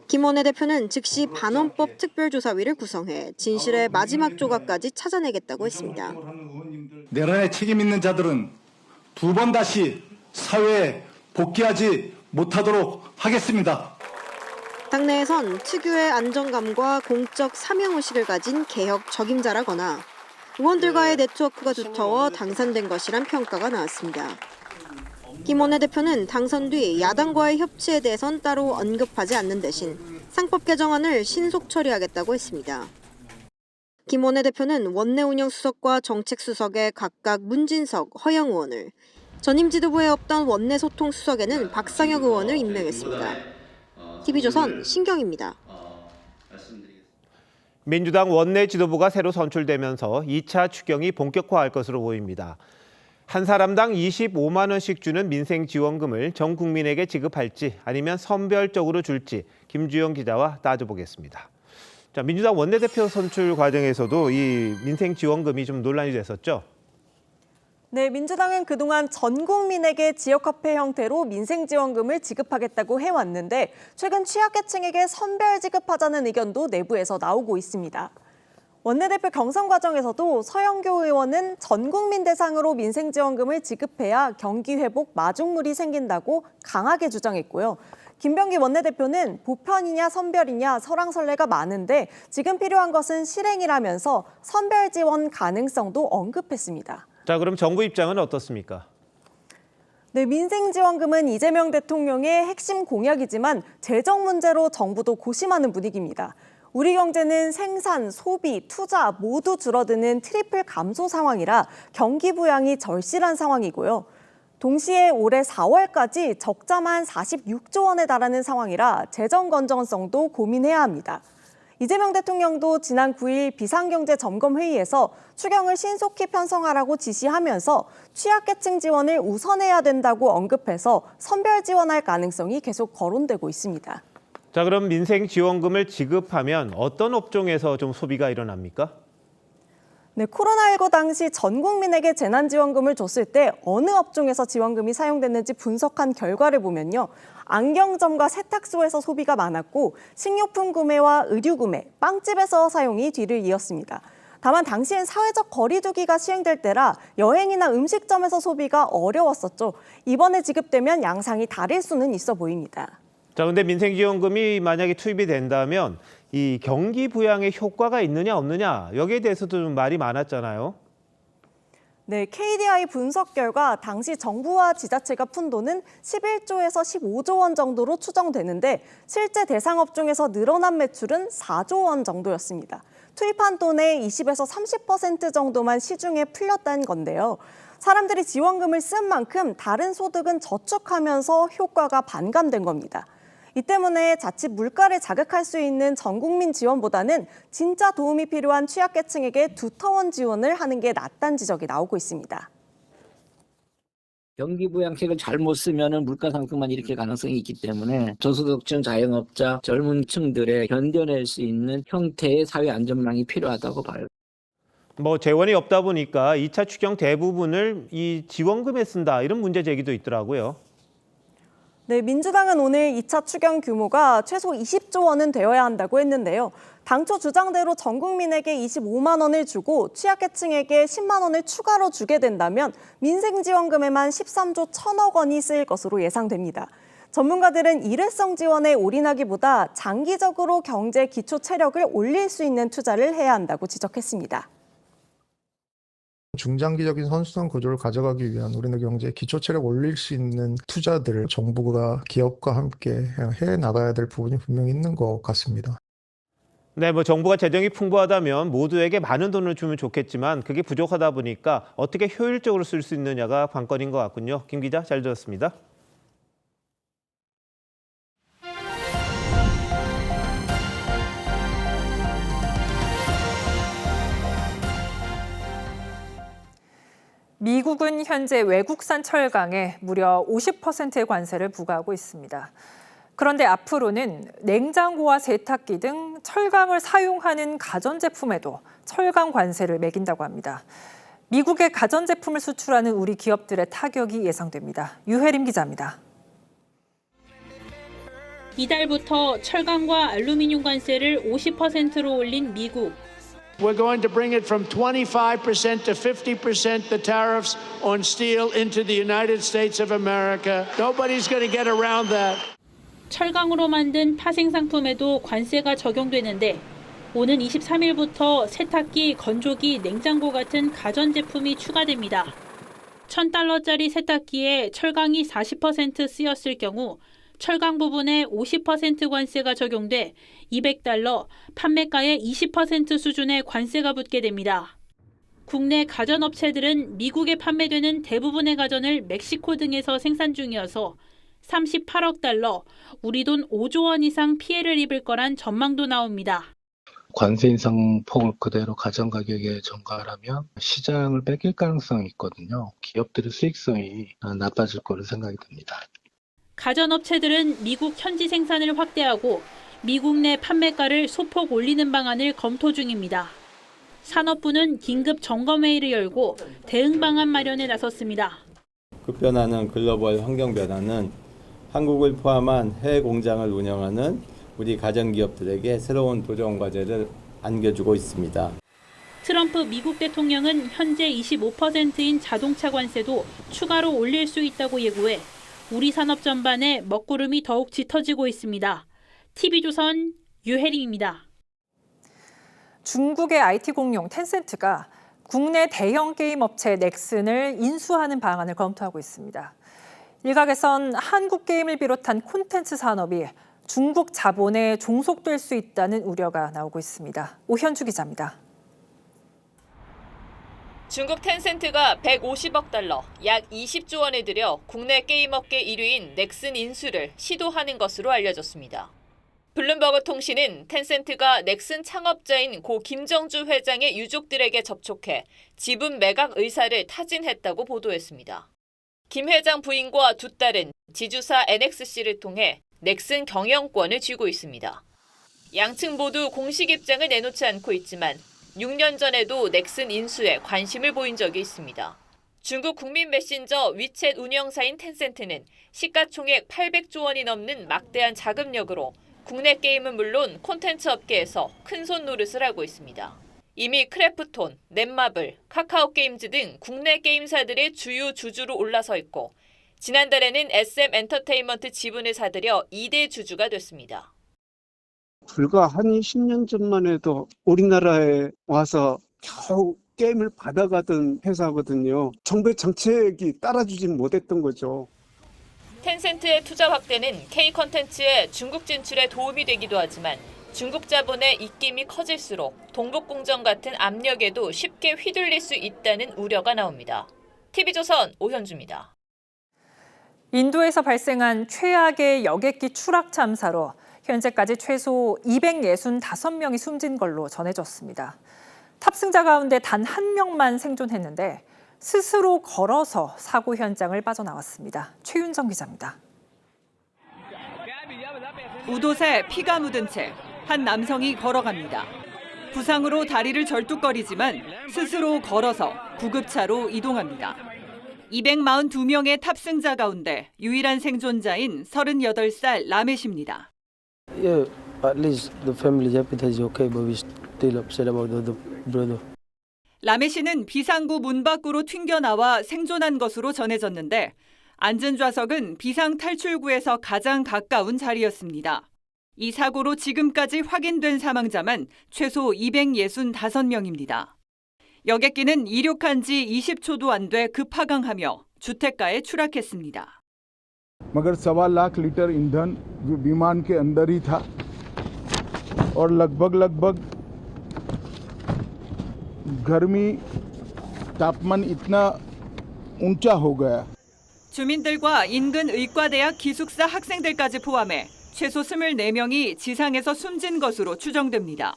김 원내대표는 즉시 반헌법 특별조사위를 구성해 진실의 마지막 조각까지 찾아내겠다고 했습니다.
내란에 책임 있는 자들은 두 번 다시 사회에 복귀하지 못하도록 하겠습니다.
당내에선 특유의 안정감과 공적 사명의식을 가진 개혁 적임자라거나 의원들과의 네트워크가 두터워 당선된 것이란 평가가 나왔습니다. 김 원내대표는 당선 뒤 야당과의 협치에 대해선 따로 언급하지 않는 대신 상법 개정안을 신속 처리하겠다고 했습니다. 김 원내대표는 원내 운영수석과 정책수석에 각각 문진석, 허영 의원을, 전임 지도부에 없던 원내 소통수석에는 박상혁 의원을 임명했습니다. TV조선 신경입니다.
민주당 원내 지도부가 새로 선출되면서 2차 추경이 본격화할 것으로 보입니다. 한 사람당 25만 원씩 주는 민생지원금을 전 국민에게 지급할지 아니면 선별적으로 줄지 김주영 기자와 따져보겠습니다. 자, 민주당 원내대표 선출 과정에서도 이 민생지원금이 좀 논란이 됐었죠?
네, 민주당은 그동안 전 국민에게 지역화폐 형태로 민생지원금을 지급하겠다고 해왔는데 최근 취약계층에게 선별 지급하자는 의견도 내부에서 나오고 있습니다. 원내대표 경선 과정에서도 서영교 의원은 전 국민 대상으로 민생지원금을 지급해야 경기 회복 마중물이 생긴다고 강하게 주장했고요. 김병기 원내대표는 보편이냐 선별이냐 설왕설래가 많은데 지금 필요한 것은 실행이라면서 선별 지원 가능성도 언급했습니다.
자, 그럼 정부 입장은 어떻습니까?
네, 민생지원금은 이재명 대통령의 핵심 공약이지만 재정 문제로 정부도 고심하는 분위기입니다. 우리 경제는 생산, 소비, 투자 모두 줄어드는 트리플 감소 상황이라 경기 부양이 절실한 상황이고요. 동시에 올해 4월까지 적자만 46조 원에 달하는 상황이라 재정 건전성도 고민해야 합니다. 이재명 대통령도 지난 9일 비상경제점검회의에서 추경을 신속히 편성하라고 지시하면서 취약계층 지원을 우선해야 된다고 언급해서 선별 지원할 가능성이 계속 거론되고 있습니다.
자, 그럼 민생지원금을 지급하면 어떤 업종에서 좀 소비가 일어납니까?
네, 코로나19 당시 전 국민에게 재난지원금을 줬을 때 어느 업종에서 지원금이 사용됐는지 분석한 결과를 보면요. 안경점과 세탁소에서 소비가 많았고 식료품 구매와 의류 구매, 빵집에서 사용이 뒤를 이었습니다. 다만 당시엔 사회적 거리 두기가 시행될 때라 여행이나 음식점에서 소비가 어려웠었죠. 이번에 지급되면 양상이 다를 수는 있어 보입니다.
자, 근데 민생지원금이 만약에 투입이 된다면 이 경기 부양에 효과가 있느냐 없느냐 여기에 대해서도 좀 말이 많았잖아요.
네, KDI 분석 결과 당시 정부와 지자체가 푼 돈은 11조에서 15조 원 정도로 추정되는데 실제 대상 업종에서 늘어난 매출은 4조 원 정도였습니다. 투입한 돈의 20에서 30% 정도만 시중에 풀렸다는 건데요. 사람들이 지원금을 쓴 만큼 다른 소득은 저축하면서 효과가 반감된 겁니다. 이 때문에 자칫 물가를 자극할 수 있는 전 국민 지원보다는 진짜 도움이 필요한 취약계층에게 두터운 지원을 하는 게 낫다는 지적이 나오고 있습니다.
경기 부양책을 잘못 쓰면 물가 상승만 일으킬 가능성이 있기 때문에 저소득층, 자영업자, 젊은 층들의 견뎌낼 수 있는 형태의 사회 안전망이 필요하다고 봐요.
뭐 재원이 없다 보니까 2차 추경 대부분을 이 지원금에 쓴다 이런 문제 제기도 있더라고요.
네, 민주당은 오늘 2차 추경 규모가 최소 20조 원은 되어야 한다고 했는데요. 당초 주장대로 전 국민에게 25만 원을 주고 취약계층에게 10만 원을 추가로 주게 된다면 민생지원금에만 13조 1천억 원이 쓰일 것으로 예상됩니다. 전문가들은 일회성 지원에 올인하기보다 장기적으로 경제 기초 체력을 올릴 수 있는 투자를 해야 한다고 지적했습니다.
중장기적인 선순환 구조를 가져가기 위한 우리나라 경제의 기초체력 올릴 수 있는 투자들을 정부가 기업과 함께 해 나가야 될 부분이 분명히 있는 것 같습니다.
네, 정부가 재정이 풍부하다면 모두에게 많은 돈을 주면 좋겠지만 그게 부족하다 보니까 어떻게 효율적으로 쓸 수 있느냐가 관건인 것 같군요. 김 기자, 잘 들었습니다.
미국은 현재 외국산 철강에 무려 50%의 관세를 부과하고 있습니다. 그런데 앞으로는 냉장고와 세탁기 등 철강을 사용하는 가전제품에도 철강 관세를 매긴다고 합니다. 미국의 가전제품을 수출하는 우리 기업들의 타격이 예상됩니다. 유혜림 기자입니다.
이달부터 철강과 알루미늄 관세를 50%로 올린 미국.
We're going to bring it from 25% to 50% the tariffs on steel into the United States of America. Nobody's going to get around that.
철강으로 만든 파생 상품에도 관세가 적용되는데 오는 23일부터 세탁기, 건조기, 냉장고 같은 가전제품이 추가됩니다. $1,000짜리 세탁기에 철강이 40% 쓰였을 경우 철강 부분에 50% 관세가 적용돼 $200, 판매가의 20% 수준의 관세가 붙게 됩니다. 국내 가전업체들은 미국에 판매되는 대부분의 가전을 멕시코 등에서 생산 중이어서 $38억, 우리 돈 5조 원 이상 피해를 입을 거란 전망도 나옵니다.
관세 인상 폭을 그대로 가전 가격에 전가하면 시장을 뺏길 가능성이 있거든요. 기업들의 수익성이 나빠질 거로 생각이 듭니다.
가전업체들은 미국 현지 생산을 확대하고 미국 내 판매가를 소폭 올리는 방안을 검토 중입니다. 산업부는 긴급 점검회의를 열고 대응 방안 마련에 나섰습니다.
급변하는 글로벌 환경 변화는 한국을 포함한 해외 공장을 운영하는 우리 가전기업들에게 새로운 도전 과제를 안겨주고 있습니다.
트럼프 미국 대통령은 현재 25%인 자동차 관세도 추가로 올릴 수 있다고 예고해 우리 산업 전반에 먹구름이 더욱 짙어지고 있습니다. TV조선 유혜림입니다.
중국의 IT 공룡 텐센트가 국내 대형 게임 업체 넥슨을 인수하는 방안을 검토하고 있습니다. 일각에선 한국 게임을 비롯한 콘텐츠 산업이 중국 자본에 종속될 수 있다는 우려가 나오고 있습니다. 오현주 기자입니다.
중국 텐센트가 $150억, 약 20조 원을 들여 국내 게임업계 1위인 넥슨 인수를 시도하는 것으로 알려졌습니다. 블룸버그 통신은 텐센트가 넥슨 창업자인 고 김정주 회장의 유족들에게 접촉해 지분 매각 의사를 타진했다고 보도했습니다. 김 회장 부인과 두 딸은 지주사 NXC를 통해 넥슨 경영권을 쥐고 있습니다. 양측 모두 공식 입장을 내놓지 않고 있지만 6년 전에도 넥슨 인수에 관심을 보인 적이 있습니다. 중국 국민 메신저 위챗 운영사인 텐센트는 시가총액 800조 원이 넘는 막대한 자금력으로 국내 게임은 물론 콘텐츠 업계에서 큰손 노릇을 하고 있습니다. 이미 크래프톤, 넷마블, 카카오게임즈 등 국내 게임사들의 주요 주주로 올라서 있고 지난달에는 SM 엔터테인먼트 지분을 사들여 2대 주주가 됐습니다.
불과 한 10년 전만 해도 우리나라에 와서 겨우 게임을 받아가던 회사거든요. 정부의 정책이 따라주진 못했던 거죠.
텐센트의 투자 확대는 K-컨텐츠의 중국 진출에 도움이 되기도 하지만 중국 자본의 입김이 커질수록 동북공정 같은 압력에도 쉽게 휘둘릴 수 있다는 우려가 나옵니다. TV조선 오현주입니다.
인도에서 발생한 최악의 여객기 추락 참사로 현재까지 최소 265명이 숨진 걸로 전해졌습니다. 탑승자 가운데 단 한 명만 생존했는데 스스로 걸어서 사고 현장을 빠져나왔습니다. 최윤정 기자입니다.
우도새 피가 묻은 채 한 남성이 걸어갑니다. 부상으로 다리를 절뚝거리지만 스스로 걸어서 구급차로 이동합니다. 242명의 탑승자 가운데 유일한 생존자인 38살 라메시입니다.
Yeah, at least the family appetite is okay, but we still upset about the brother.
라메시는 비상구 문 밖으로 튕겨나와 생존한 것으로 전해졌는데 앉은 좌석은 비상 탈출구에서 가장 가까운 자리였습니다. 이 사고로 지금까지 확인된 사망자만 최소 265명입니다. 여객기는 이륙한 지 20초도 안 돼 급하강하며 주택가에 추락했습니다.
मगर 1.25 लाख लीटर ईंधन विमान के अंदर ही था और लगभग गर्मी तापमान इतना ऊंचा हो गया.
주민들과 인근 의과대학 기숙사 학생들까지 포함해 최소 24명이 지상에서 숨진 것으로 추정됩니다.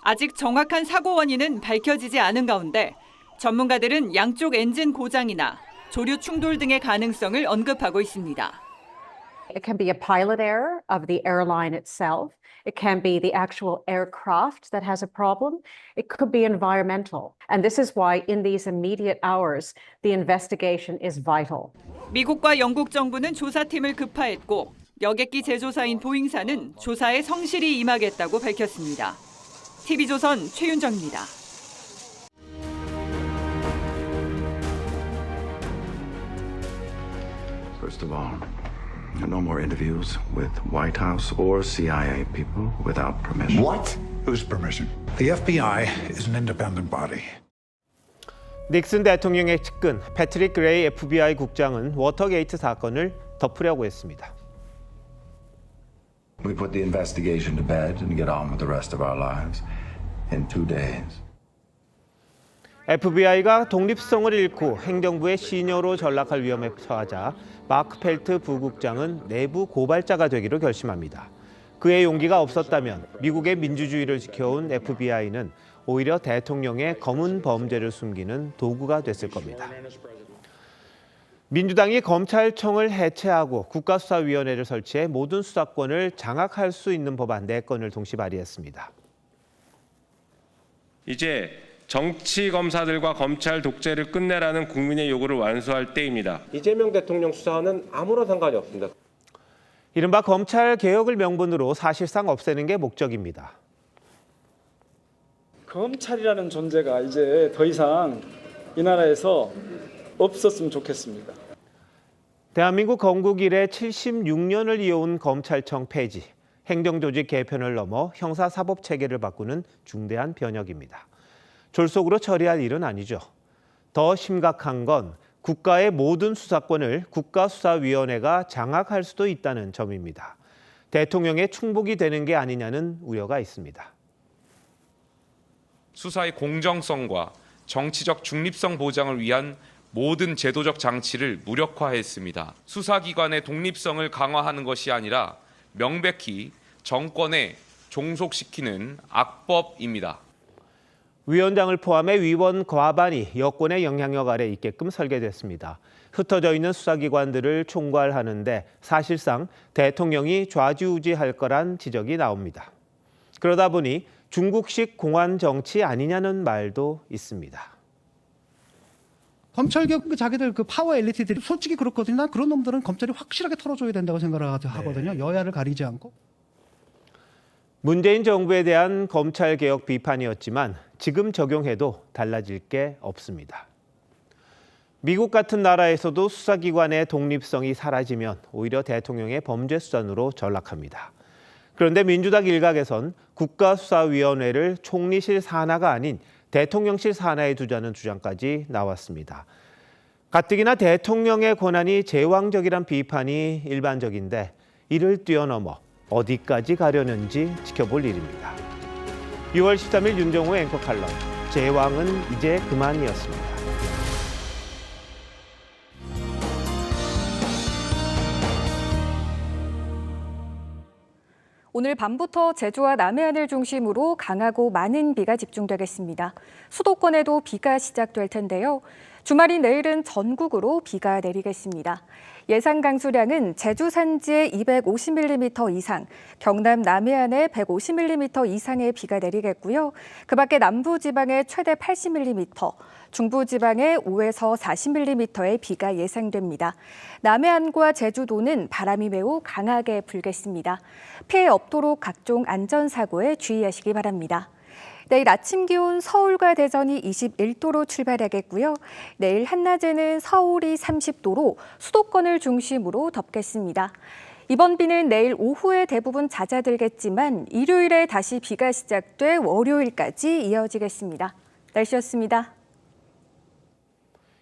아직 정확한 사고 원인은 밝혀지지 않은 가운데 전문가들은 양쪽 엔진 고장이나 조류 충돌 등의 가능성을 언급하고 있습니다.
It can be a pilot error of the airline itself. It can be the actual aircraft that has a problem. It could be environmental. And this is why in these immediate hours, the investigation is vital.
미국과 영국 정부는 조사팀을 급파했고 여객기 제조사인 보잉사는 조사에 성실히 임하겠다고 밝혔습니다. TV조선 최윤정입니다.
First of all, no more interviews with White House or CIA people without permission.
What? Whose permission? The FBI is an independent body.
닉슨 대통령의 측근 패트릭 그레이 FBI 국장은 워터게이트 사건을 덮으려고 했습니다.
We put the investigation to bed and get on with the rest of our lives in 2 days.
FBI가 독립성을 잃고 행정부의 시녀로 전락할 위험에 처하자 마크 펠트 부국장은 내부 고발자가 되기로 결심합니다. 그의 용기가 없었다면 미국의 민주주의를 지켜온 FBI는 오히려 대통령의 검은 범죄를 숨기는 도구가 됐을 겁니다. 민주당이 검찰청을 해체하고 국가수사위원회를 설치해 모든 수사권을 장악할 수 있는 법안 4건을 동시 발의했습니다.
이제 정치 검사들과 검찰 독재를 끝내라는 국민의 요구를 완수할 때입니다.
이재명 대통령 수사는 아무런 상관이 없습니다.
이른바 검찰 개혁을 명분으로 사실상 없애는 게 목적입니다.
검찰이라는 존재가 이제 더 이상 이 나라에서 없었으면 좋겠습니다.
대한민국 건국 이래 76년을 이어온 검찰청 폐지, 행정조직 개편을 넘어 형사사법체계를 바꾸는 중대한 변혁입니다. 졸속으로 처리할 일은 아니죠. 더 심각한 건 국가의 모든 수사권을 국가수사위원회가 장악할 수도 있다는 점입니다. 대통령의 충복이 되는 게 아니냐는 우려가 있습니다.
수사의 공정성과 정치적 중립성 보장을 위한 모든 제도적 장치를 무력화했습니다. 수사기관의 독립성을 강화하는 것이 아니라 명백히 정권에 종속시키는 악법입니다.
위원장을 포함해 위원 과반이 여권의 영향력 아래 있게끔 설계됐습니다. 흩어져 있는 수사기관들을 총괄하는데 사실상 대통령이 좌지우지할 거란 지적이 나옵니다. 그러다 보니 중국식 공안 정치 아니냐는 말도 있습니다.
검찰개혁 자기들 그 파워 엘리트들이 솔직히 그렇거든요. 난 그런 놈들은 검찰이 확실하게 털어줘야 된다고 생각을 하거든요. 여야를 가리지 않고.
문재인 정부에 대한 검찰개혁 비판이었지만 지금 적용해도 달라질 게 없습니다. 미국 같은 나라에서도 수사기관의 독립성이 사라지면 오히려 대통령의 범죄 수단으로 전락합니다. 그런데 민주당 일각에선 국가수사위원회를 총리실 산하가 아닌 대통령실 산하에 두자는 주장까지 나왔습니다. 가뜩이나 대통령의 권한이 제왕적이란 비판이 일반적인데 이를 뛰어넘어 어디까지 가려는지 지켜볼 일입니다. 6월 13일 윤정호 앵커 칼럼, 제왕은 이제 그만이었습니다.
오늘 밤부터 제주와 남해안을 중심으로 강하고 많은 비가 집중되겠습니다. 수도권에도 비가 시작될 텐데요. 주말인 내일은 전국으로 비가 내리겠습니다. 예상 강수량은 제주 산지에 250mm 이상, 경남 남해안에 150mm 이상의 비가 내리겠고요. 그 밖에 남부지방에 최대 80mm, 중부지방에 5에서 40mm의 비가 예상됩니다. 남해안과 제주도는 바람이 매우 강하게 불겠습니다. 피해 없도록 각종 안전사고에 주의하시기 바랍니다. 내일 아침 기온 서울과 대전이 21도로 출발하겠고요. 내일 한낮에는 서울이 30도로 수도권을 중심으로 덥겠습니다. 이번 비는 내일 오후에 대부분 잦아들겠지만 일요일에 다시 비가 시작돼 월요일까지 이어지겠습니다. 날씨였습니다.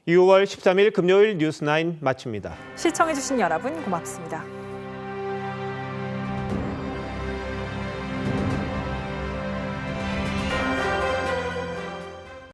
6월 13일 금요일 뉴스9 마칩니다.
시청해주신 여러분 고맙습니다.